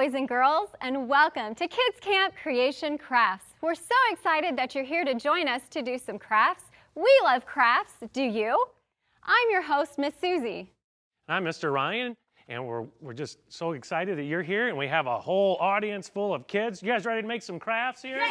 boys and girls, and welcome to Kids Camp Creation Crafts. We're so excited that you're here to join us to do some crafts. We love crafts, do you? I'm your host, Miss Susie. I'm Mr. Ryan, and we're just so excited that you're here, and we have a whole audience full of kids. You guys ready to make some crafts here? Yeah!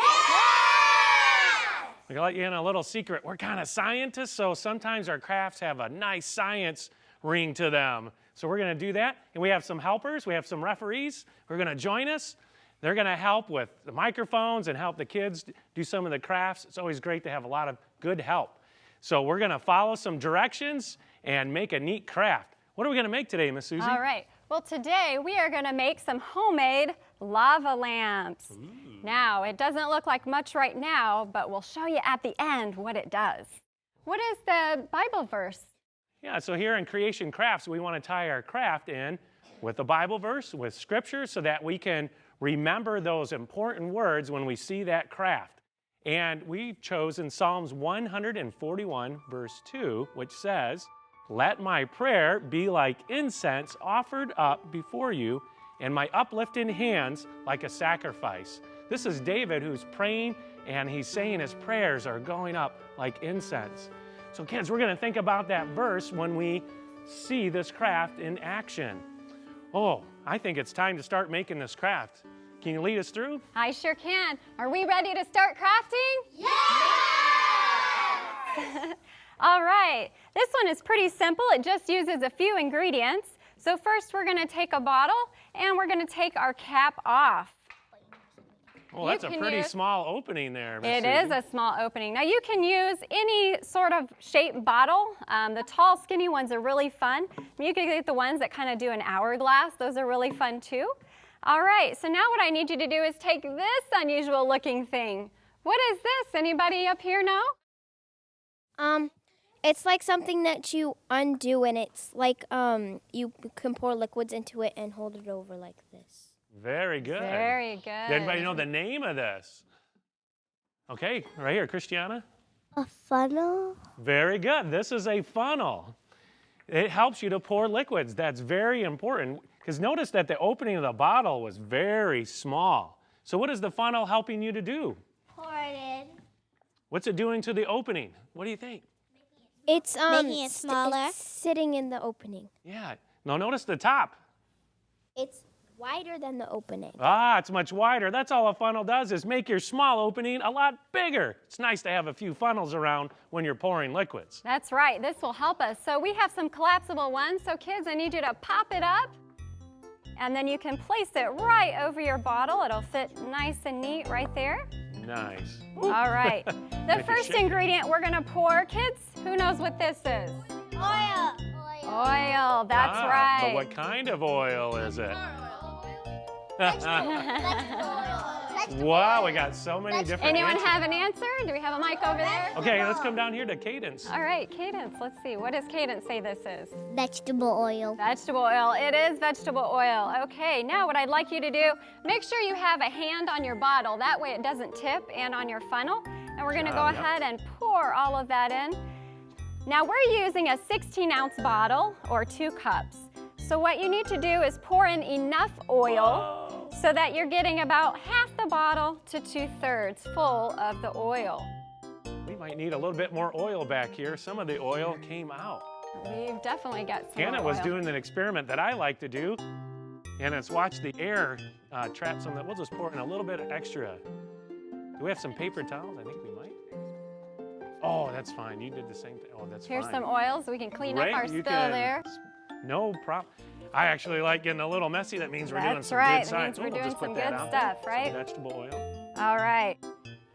We're gonna let you in a little secret. We're kind of scientists, so sometimes our crafts have a nice science ring to them. So we're going to do that, and we have some helpers. We have some referees who are going to join us. They're going to help with the microphones and help the kids do some of the crafts. It's always great to have a lot of good help. So we're going to follow some directions and make a neat craft. What are we going to make today, Miss Susie? All right. Well, today we are going to make some homemade lava lamps. Ooh. Now, it doesn't look like much right now, but we'll show you at the end what it does. What is the Bible verse? Yeah, so here in Creation Crafts, we want to tie our craft in with a Bible verse, with Scripture, so that we can remember those important words when we see that craft. And we've chosen Psalms 141, verse 2, which says, "Let my prayer be like incense offered up before you, and my uplifted hands like a sacrifice." This is David who's praying, and he's saying his prayers are going up like incense. So kids, we're going to think about that verse when we see this craft in action. Oh, I think it's time to start making this craft. Can you lead us through? I sure can. Are we ready to start crafting? Yeah! All right. This one is pretty simple. It just uses a few ingredients. So first we're going to take a bottle and we're going to take our cap off. Well, that's a pretty small opening there, Miss Susie. It is a small opening. Now you can use any sort of shaped bottle. The tall, skinny ones are really fun. You can get the ones that kind of do an hourglass. Those are really fun too. All right, so now what I need you to do is take this unusual looking thing. What is this? Anybody up here know? It's like something that you undo, and it's like you can pour liquids into it and hold it over like this. Very good. Very good. Does anybody know the name of this? Okay, right here, Christiana. A funnel? Very good. This is a funnel. It helps you to pour liquids. That's very important, because notice that the opening of the bottle was very small. So what is the funnel helping you to do? Pour it in. What's it doing to the opening? What do you think? It's making it smaller. It's sitting in the opening. Yeah. Now notice the top. It's wider than the opening. Ah, it's much wider. That's all a funnel does, is make your small opening a lot bigger. It's nice to have a few funnels around when you're pouring liquids. That's right. This will help us. So we have some collapsible ones. So kids, I need you to pop it up, and then you can place it right over your bottle. It'll fit nice and neat right there. Nice. All right. The first ingredient we're going to pour, kids, who knows what this is? Oil. Oil, that's right. But what kind of oil is it? Wow, we got so many different Anyone answers. have an answer? Do we have a mic over there? Okay, let's come down here to Cadence. All right, Cadence, let's see. What does Cadence say this is? Vegetable oil. Vegetable oil. It is vegetable oil. Okay, now what I'd like you to do, make sure you have a hand on your bottle. That way it doesn't tip, and on your funnel. And we're going to go ahead and pour all of that in. Now we're using a 16-ounce bottle or 2 cups. So what you need to do is pour in enough oil so that you're getting about half the bottle to 2/3 full of the oil. We might need a little bit more oil back here. Some of the oil came out. We've definily got some Hannah oil. was doing an experiment that I like to do, and it's watch the air trap some of that. We'll just pour in a little bit extra. Do we have some paper towels? I think we might. Oh, that's fine. You did the same thing. Oh, that's Here's fine. some oil so we can clean up our spill there. No problem. I actually like getting a little messy. That means we're doing some right. good science. That means we're We'll doing just put some that good out stuff, there. right? Some vegetable oil. All right.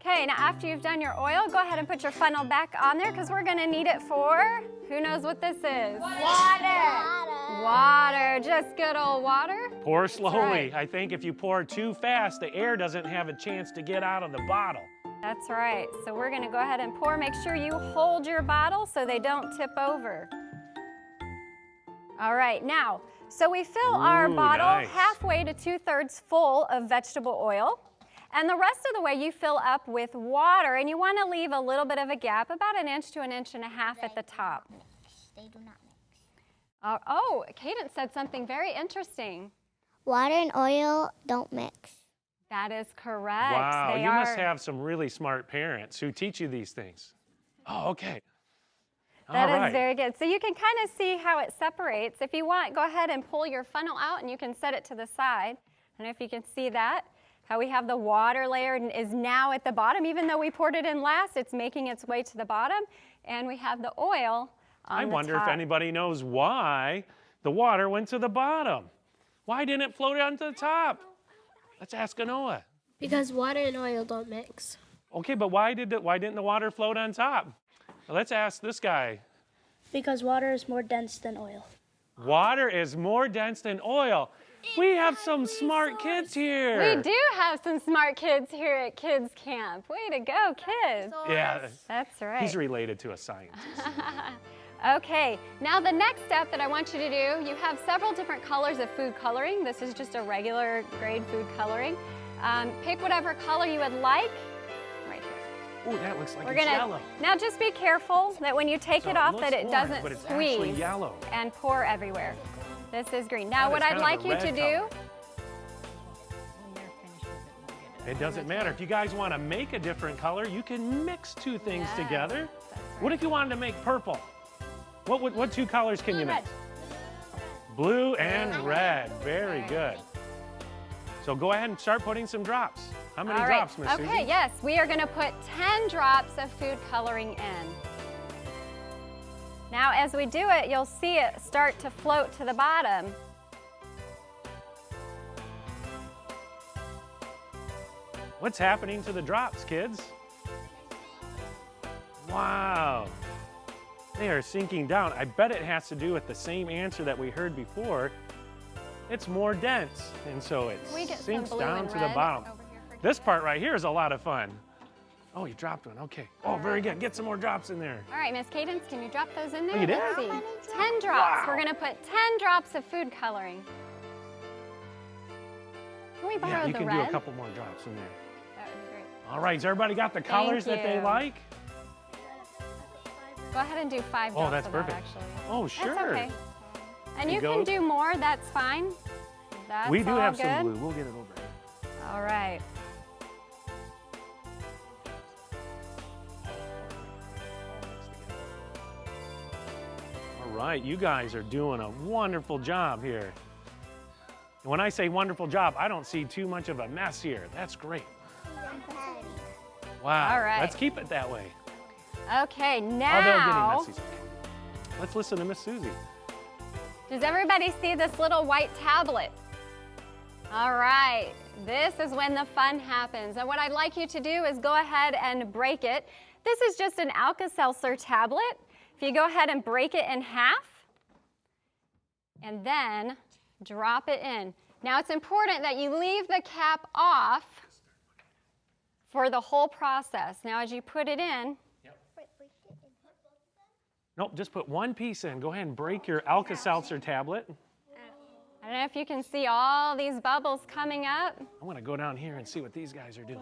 Okay, now after you've done your oil, go ahead and put your funnel back on there because we're going to need it for, who knows what this is? Water. Water. Just good old water. Pour slowly. right. I think if you pour too fast, the air doesn't have a chance to get out of the bottle. That's right. So we're going to go ahead and pour. Make sure you hold your bottle so they don't tip over. All right, now, so we fill our bottle halfway to 2/3 full of vegetable oil. And the rest of the way you fill up with water, and you want to leave a little bit of a gap, about 1 inch to 1.5 inches at the top. They do not mix. Oh, Cadence said something very interesting. Water and oil don't mix. That is correct. Wow, They you are. must have some really smart parents who teach you these things. Oh, okay. That All is right. very good. So you can kind of see how it separates. If you want, go ahead and pull your funnel out and you can set it to the side. I don't know if you can see that. How we have the water layer is now at the bottom. Even though we poured it in last, it's making its way to the bottom. And we have the oil on I the wonder if top. anybody knows why the water went to the bottom. Why didn't it float onto the top? Let's ask Noah. Because water and oil don't mix. Okay, but why didn't the water float on top? Well, let's ask this guy. Because water is more dense than oil. Water is more dense than oil. We have some smart kids here. We do have some smart kids here at Kids Camp. Way to go, kids. Yeah, That's right. he's related to a scientist. Okay, now the next step that I want you to do, you have several different colors of food coloring. This is just a regular grade food coloring. Pick whatever color you would like. Right here. Oh, that looks like We're it's gonna, yellow. now just be careful that when you take So it it off looks that it orange, doesn't but it's actually squeeze yellow. and pour everywhere. This is green. Now That what is I'd kind of like a you red to color. do, It doesn't matter. If you guys want to make a different color, you can mix two things Yes, together. that's What if you wanted to make purple? What two colors can you make? Blue and red. Very good. So go ahead and start putting some drops. How many All right. drops, Miss Okay, Susie? yes, we are going to put 10 drops of food coloring in. Now, as we do it, you'll see it start to float to the bottom. What's happening to the drops, kids? Wow. They are sinking down. I bet it has to do with the same answer that we heard before. It's more dense, and so it We get some sinks blue down and to the red bottom. over here for This Kevin. part right here is a lot of fun. Oh, you dropped one. Okay. Oh, very good. Get some more drops in there. All right, Miss Cadence, can you drop those in there? Oh, you did? Let's see. 10 drops. We're going to put 10 drops of food coloring. Can we borrow Yeah, you the can red? do a couple more drops in there. That would be great. All right, has everybody got the colors that they you. like? Go ahead and do 5 drops Oh, that's of perfect. that, actually. Oh, sure. That's okay. And There you you can go. do more, that's fine. That's We do all have good. some blue. We'll get it over here. All right. All right, you guys are doing a wonderful job here. And when I say wonderful job, I don't see too much of a mess here. That's great. Wow. All right. Let's keep it that way. Okay, Although now, getting messy. Let's listen to Miss Susie. does everybody see this little white tablet? All right, this is when the fun happens. And what I'd like you to do is go ahead and break it. This is just an Alka-Seltzer tablet. If you go ahead and break it in half, and then drop it in. Now it's important that you leave the cap off for the whole process. Now as you put it in, Nope, just put one piece in. Go ahead and break your Alka-Seltzer tablet. I don't know if you can see all these bubbles coming up. I want to go down here and see what these guys are doing.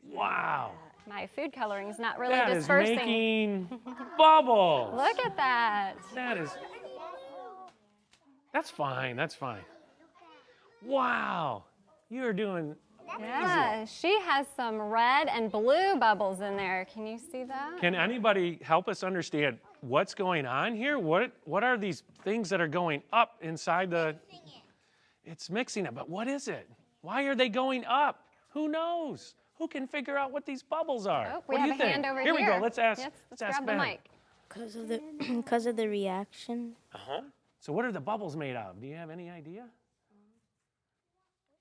Wow. My food coloring is not really That is dispersing. making bubbles. Look at that. That's fine, that's fine. Wow, you're doing Yeah, she has some red and blue bubbles in there. Can you see that? Can anybody help us understand what's going on here? What are these things that are going up inside the... It's mixing it, but what is it? Why are they going up? Who knows? Who can figure out what these bubbles are? Oh, we What do have you a think? hand over Here here. we go, let's ask, Yes, let's let's ask grab Ben. the mic. Because of the reaction. So what are the bubbles made of? Do you have any idea?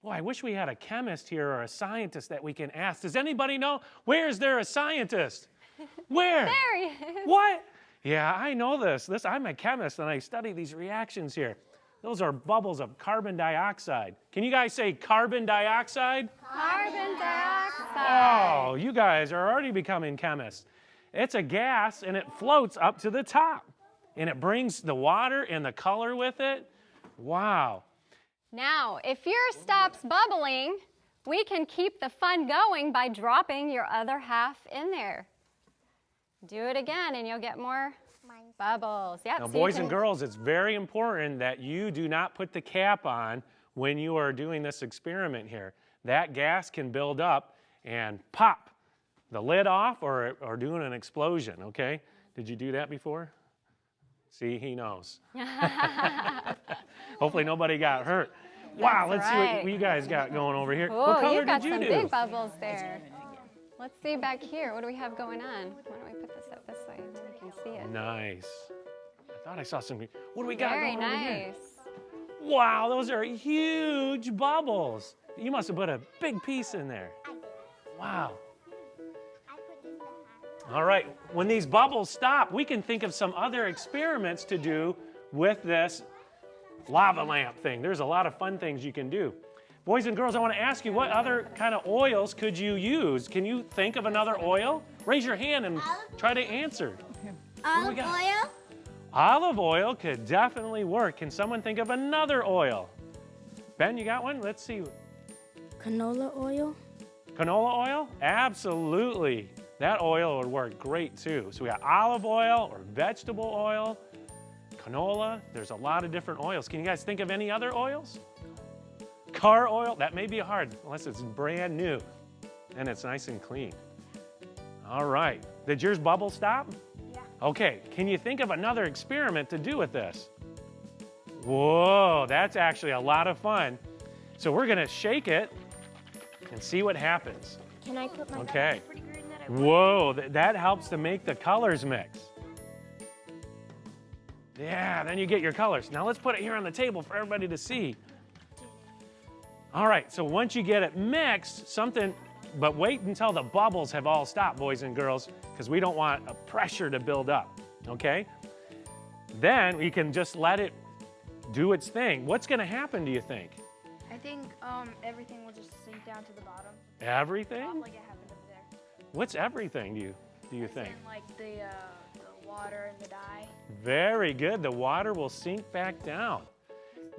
Boy, I wish we had a chemist here or a scientist that we can ask. Does anybody know? Where is there a scientist? Where? There he is. What? Yeah, I know this. I'm a chemist and I study these reactions here. Those are bubbles of carbon dioxide. Can you guys say carbon dioxide? Carbon dioxide. Oh, you guys are already becoming chemists. It's a gas and it floats up to the top. And it brings the water and the color with it. Wow. Now, if yours stops bubbling, we can keep the fun going by dropping your other half in there. Do it again and you'll get more bubbles. Yep, Now, so you boys can- and girls, it's very important that you do not put the cap on when you are doing this experiment here. That gas can build up and pop the lid off or doing an explosion, okay? Did you do that before? See, he knows. Hopefully nobody got hurt. Wow, let's see what you guys got going over here. What Oh, color you've got did you some do? big bubbles there. Let's see back here. What do we have going on? Why don't we put this up this way so we can see it? Nice. I thought I saw some. What do we got Very going over here? nice. Wow, those are huge bubbles. You must have put a big piece in there. Wow. All right, when these bubbles stop, we can think of some other experiments to do with this lava lamp thing. There's a lot of fun things you can do. Boys and girls, I want to ask you, what other kind of oils could you use? Can you think of another oil? Raise your hand and try to answer. Olive oil? Olive oil could definitely work. Can someone think of another oil? Ben, you got one? Let's see. Canola oil? Canola oil? Absolutely. That oil would work great too. So we got olive oil or vegetable oil, canola. There's a lot of different oils. Can you guys think of any other oils? Car oil? That may be hard unless it's brand new and it's nice and clean. All right. Did yours bubble stop? Yeah. Okay. Can you think of another experiment to do with this? Whoa, that's actually a lot of fun. So we're going to shake it and see what happens. Can I put my Okay. Whoa, that helps to make the colors mix. Yeah, then you get your colors. Now let's put it here on the table for everybody to see. All right, so once you get it mixed, but wait until the bubbles have all stopped, boys and girls, because we don't want a pressure to build up, okay? Then we can just let it do its thing. What's gonna happen, do you think? I think everything will just sink down to the bottom. Everything? Like it happened over there. What's everything, do you think? And like the water and the dye. Very good. The water will sink back down.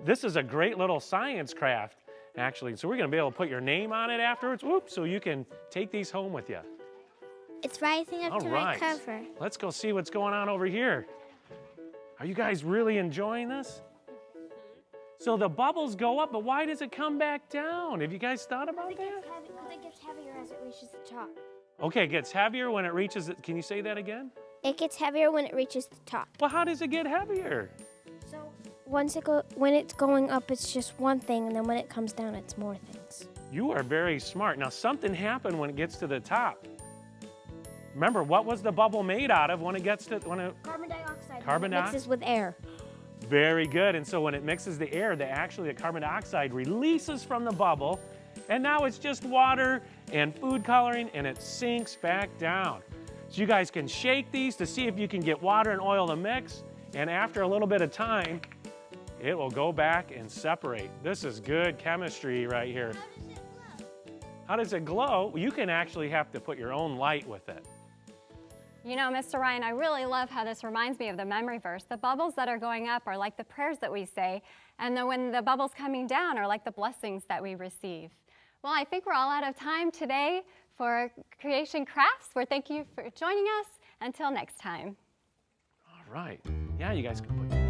This is a great little science craft, actually. So we're going to be able to put your name on it afterwards. Whoops, so you can take these home with you. It's rising up All to right. my cover. Let's go see what's going on over here. Are you guys really enjoying this? So the bubbles go up, but why does it come back down? Have you guys thought about that? Because it gets heavier as it reaches the top. Okay, it gets heavier when it reaches it. Can you say that again? It gets heavier when it reaches the top. Well, how does it get heavier? So when it's going up, it's just one thing, and then when it comes down, it's more things. You are very smart. Now, something happened when it gets to the top. Remember, what was the bubble made out of when it gets to Carbon dioxide. Carbon dioxide? Mixes with air. Very good. And so when it mixes the air, the carbon dioxide releases from the bubble, and now it's just water and food coloring, and it sinks back down. So you guys can shake these to see if you can get water and oil to mix, and after a little bit of time, it will go back and separate. This is good chemistry right here. How does it glow? You can actually have to put your own light with it. You know, Mr. Ryan, I really love how this reminds me of the memory verse. The bubbles that are going up are like the prayers that we say, and when the bubbles coming down are like the blessings that we receive. Well, I think we're all out of time today for Creation Crafts. Thank you for joining us. Until next time. All right. Yeah, you guys can put